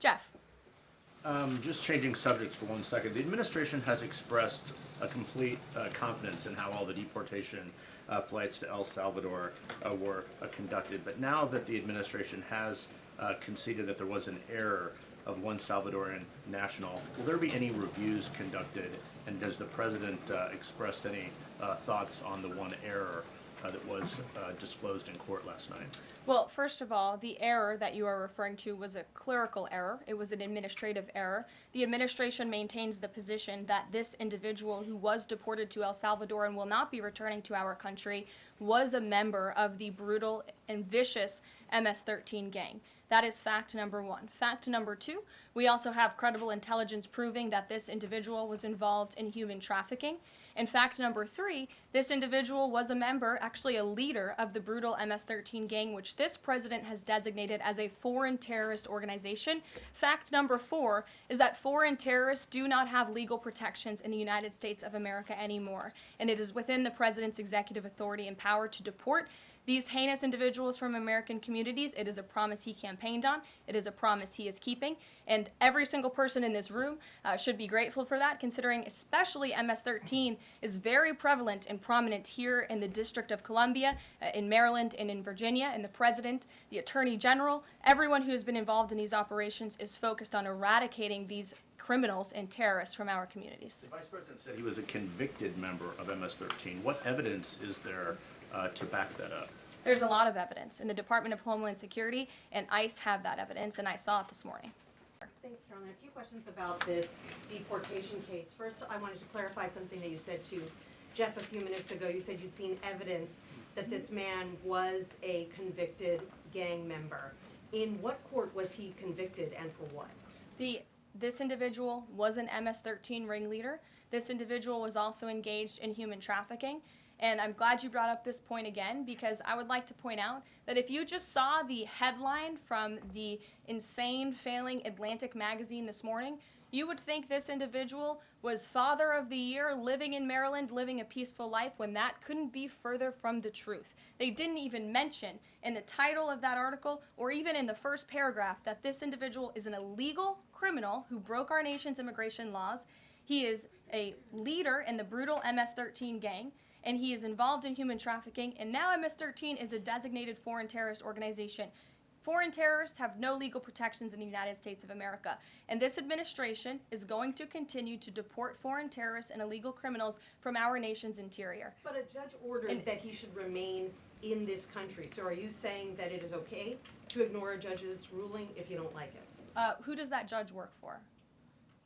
Jeff. Just changing subjects for 1 second. The administration has expressed a complete confidence in how all the deportation flights to El Salvador were conducted. But now that the administration has conceded that there was an error of one Salvadoran national, will there be any reviews conducted? And does the president express any thoughts on the one error that was disclosed in court last night? Well, first of all, the error that you are referring to was a clerical error. It was an administrative error. The administration maintains the position that this individual who was deported to El Salvador and will not be returning to our country was a member of the brutal and vicious MS-13 gang. That is fact number one. Fact number two, we also have credible intelligence proving that this individual was involved in human trafficking. And fact number three, this individual was a member, actually a leader of the brutal MS-13 gang, which this president has designated as a foreign terrorist organization. Fact number four is that foreign terrorists do not have legal protections in the United States of America anymore. And it is within the president's executive authority and power to deport these heinous individuals from American communities. It is a promise he campaigned on. It is a promise he is keeping. And every single person in this room should be grateful for that, considering especially MS-13 is very prevalent and prominent here in the District of Columbia, in Maryland, and in Virginia. And the president, the attorney general, everyone who has been involved in these operations is focused on eradicating these criminals and terrorists from our communities. The vice president said he was a convicted member of MS-13. What evidence is there to back that up? There's a lot of evidence, and the Department of Homeland Security and ICE have that evidence, and I saw it this morning. Thanks, Carolyn. A few questions about this deportation case. First, I wanted to clarify something that you said to Jeff a few minutes ago. You said you'd seen evidence that this man was a convicted gang member. In what court was he convicted, and for what? This individual was an MS-13 ringleader. This individual was also engaged in human trafficking. And I'm glad you brought up this point again, because I would like to point out that if you just saw the headline from the insane, failing Atlantic magazine this morning, you would think this individual was Father of the Year, living in Maryland, living a peaceful life, when that couldn't be further from the truth. They didn't even mention in the title of that article, or even in the first paragraph, that this individual is an illegal criminal who broke our nation's immigration laws. He is a leader in the brutal MS-13 gang, and he is involved in human trafficking, and now MS-13 is a designated foreign terrorist organization. Foreign terrorists have no legal protections in the United States of America, and this administration is going to continue to deport foreign terrorists and illegal criminals from our nation's interior. But a judge ordered that he should remain in this country, so are you saying that it is okay to ignore a judge's ruling if you don't like it? Who does that judge work for?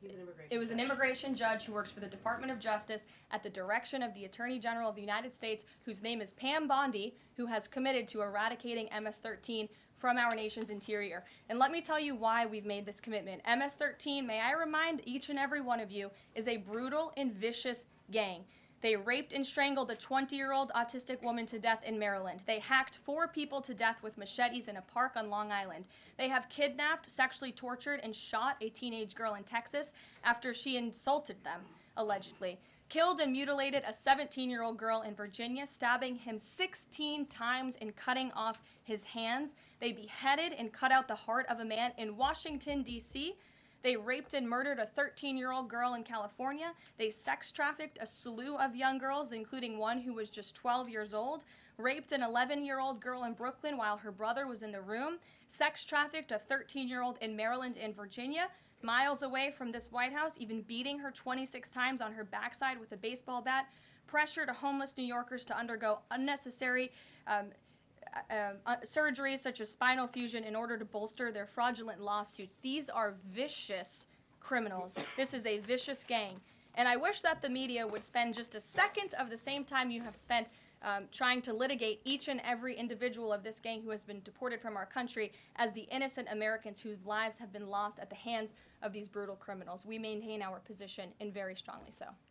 He's an immigration It was judge. an immigration judge who works for the Department of Justice at the direction of the Attorney General of the United States, whose name is Pam Bondi, who has committed to eradicating MS-13 from our nation's interior. And let me tell you why we've made this commitment. MS-13, may I remind each and every one of you, is a brutal and vicious gang. They raped and strangled a 20-year-old autistic woman to death in Maryland. They hacked 4 people to death with machetes in a park on Long Island. They have kidnapped, sexually tortured, and shot a teenage girl in Texas after she insulted them, allegedly. Killed and mutilated a 17-year-old girl in Virginia, stabbing him 16 times and cutting off his hands. They beheaded and cut out the heart of a man in Washington, D.C. They raped and murdered a 13-year-old girl in California. They sex trafficked a slew of young girls, including one who was just 12 years old. Raped an 11-year-old girl in Brooklyn while her brother was in the room. Sex trafficked a 13-year-old in Maryland and Virginia, miles away from this White House, even beating her 26 times on her backside with a baseball bat. Pressured homeless New Yorkers to undergo unnecessary surgeries such as spinal fusion in order to bolster their fraudulent lawsuits. These are vicious criminals. This is a vicious gang. And I wish that the media would spend just a second of the same time you have spent trying to litigate each and every individual of this gang who has been deported from our country as the innocent Americans whose lives have been lost at the hands of these brutal criminals. We maintain our position, and very strongly so.